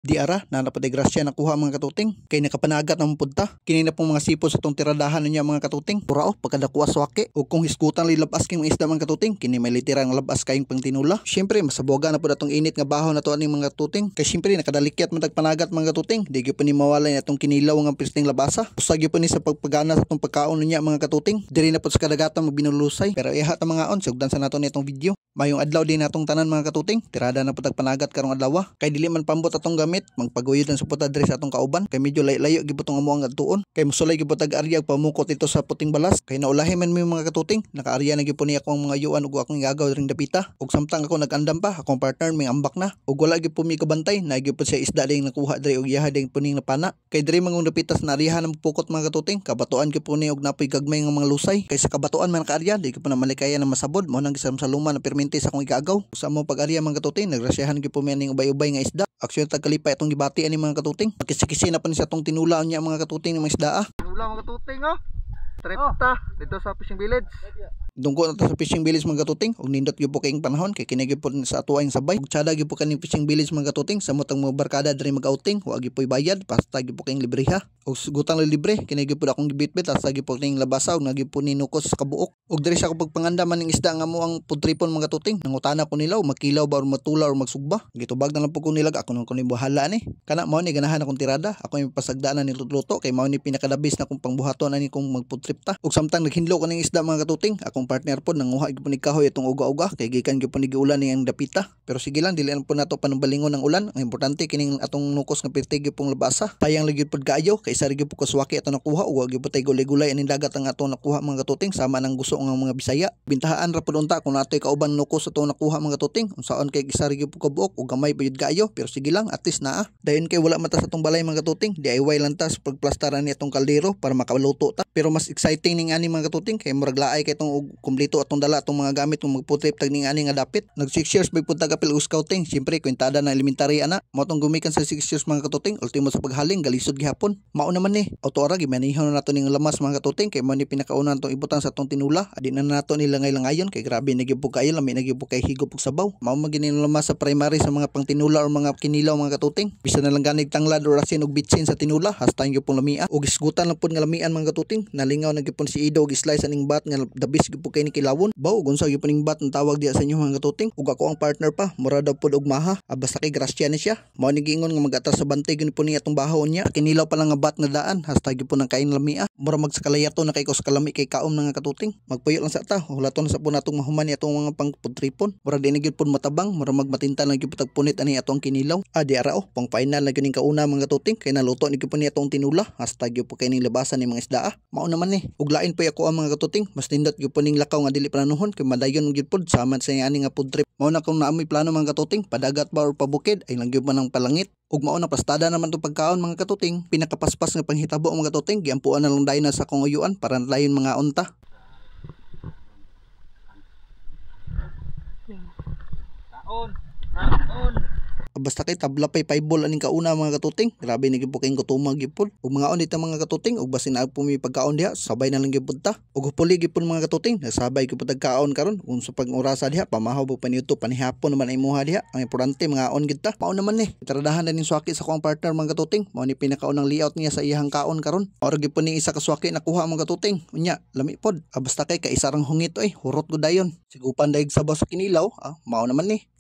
Di ara na napadigrasya nakuha mga katuting kay nakapanagat ng punta kini na pong mga sipon sa tong tiradahan niya mga katuting purao pagkadakuha swake ug kung hisgutan li labas king mga isda mga katuting kini may litirang labas kayong pangtinula. Syempre masaboga na pud atong init nga baho na to aning mga katuting kay syempre nakadalikyat man panagat mga katuting di gyud pa ni mawalay atong kinilaw nga pisting labasa usag gyud pa ni sa pagpagana sa atong pagkaon niya mga katuting diri na pud sa kadagatan magbinulusay pero iha ta mga on sugdan sa nato nitong video. Mayong adlaw din natong tanan mga katuting tirada na pud panagat karong adlaw kay dili man pambot atong gamit magpaguyod lang sa puta diri sa atong kauban kay medyo layo gibutong amo ang adtuon kay mosulay gibutag arya pamukot ito sa puting balas kay naulahi man mi mga katuting nakaarya na gyud ni akong mga yuan ug akong igagaw ring dapita ug samtang ako nagandam pa akong partner may ambak na ug wala gyud mi kabantay na gyud siya isda ding nakuha diri ug yaha ding puning napana kay diri mangong dapitas na arihan ng pukot mga katuting kabatuan gyud ni og napoy gagmay nga mga lusay kay sa kabatuan man nakaarya di gyud na malikayan na masabod mo nang gisam sa luma na permente sa akong igagaw sa mo pag-arya mga katuting nagrasyahan gyud mi ning ubay-ubay nga isda aksyon tagkalipay atong gibati ani mga katuting kisi-kisi na pa ni sa atong tinula niya mga katuting ng mga isda tinula mga katuting tripta dito sa fishing village dungko na ta sa fishing village mga katuting ug nindot gyud po kayong panahon kay kini gyud po sa ato ang sabay ug tsada gyud po kaning fishing village mga katuting sa motang mga barkada diri mag-outing wa gyud po bayad basta gyud po kayong libreha ug gutang libre kini gyud po akong gibitbit asa gyud po ning labasa ug nagyud po ni nukos sa kabuok ug diri sa ako pagpanganda man ning isda nga mo ang pudtripon mga katuting nangutana ko nila makilaw ba or matula or magsugba gitubag na lang po ko nilag ako nang kuno bahala ni kana mao ni ganahan akong tirada ako yung pasagdaanan ni luto kay mao ni pinakadabis na kong pangbuhaton ani kong magpudtrip ta ug samtang naghinlo ko ning isda mga katuting akong partner po nanguha gyud po ni kahoy itong uga-uga kay gikan gyud po ni giulan niyang dapita pero sige lang dili po nato panumbalingon ng ulan ang importante kining atong nukos nga pirtig gyud pong labasa tayang gyud pod kaayo kay isa gyud po kaswaki ato nakuha ug gyud po tay gulay-gulay aning dagat ang ato nakuha mga katuting sama nang gusto nga mga Bisaya bintahaan ra pod unta kung natoy kauban nukos ato nakuha mga katuting unsaon kay isa gyud po kabuok ug gamay pa gyud kaayo pero sige lang at least naa dayon kay wala mata sa atong balay mga katuting DIY lang ta sa pagplastaran ni atong kaldero para makaluto ta pero mas exciting ning ani mga katuting kay murag laay kay itong kumpleto atong dala atong mga gamit kung magputrip tag ning ani nga dapit nag 6 years may punta kapil og scouting syempre kwentada na elementary ana mo tong gumikan sa 6 years mga katuting ultimo sa paghaling galisod gihapon mao naman ni auto ara gimanihon na nato ning lamas mga katuting kay mo ni pinakauna natong ibutan sa atong tinula adi na nato nila langayon kay grabe nagyupo kayo lami nagyupo kay higop og sabaw mao maginin lamas sa primary sa mga pangtinula or mga kinilaw mga katuting bisan na lang ganig tanglad or asin og bitsin sa tinula hasta gyud pong lamia og isgutan lang pud nga lamian mga katuting nalingaw na gyud pon si Ido og slice aning bat nga dabis gyud po kay ni kilawon baw gunsa gyud poning bat ang tawag diya sa inyo mga katuting ug ako ang partner pa mura daw pud og maha basta kay grasya ni siya mao ni giingon nga mag-atras sa bantay gyud po ni atong bahon niya kinilaw pa lang nga bat nga daan hasta gyud po nang kain lamia mura magsakalayato na kay ko sa kalami kay kaom nga katuting magpuyo lang sa ta hulaton sa po natong mahuman ni atong mga pangpudtripon mura din gyud pud matabang mura magmatinta lang gyud tag punit ani atong kinilaw di ara pang final na gyud ning kauna mga katuting kay naluto ni gyud po ni atong tinula hasta gyud po kay ning labasan ni mga isda mao naman ni ug lain pa ako ang mga katuting mas nindot gyud po ning lakaw nga dili pananuhon kay madayon gyud pod sama sa ani nga food trip mao na kung naamoy plano mga katuting padagat ba or pabukid ay lang gyud man ang palangit ug mao na pastada naman tong pagkaon mga katuting pinakapaspas nga panghitabo mga katuting giampuan na lang dayon na sa kong uyuan para layon mga unta taon basta kay tabla pay paybol aning kauna mga katuting grabe ni gyud po kayong kutumag gyud ug mga on dito mga katuting ug basin na po mi pagkaon diha sabay na lang gyud ta ug puli gyud po mga katuting nasabay gyud po tagkaon karon kung sa pag-orasa diha pamahaw po panito panihapon naman ay imuha diha ang importante mga on gyud ta mao naman ni itradahan na ning swaki sa akong partner mga katuting mao ni pinakaunang layout niya sa iyang kaon karon ora gyud po ni isa ka swaki nakuha mga katuting unya lami pod basta kay kaisa rang hungit hurot gud dayon sigupan daig sabaw sa kinilaw mao naman ni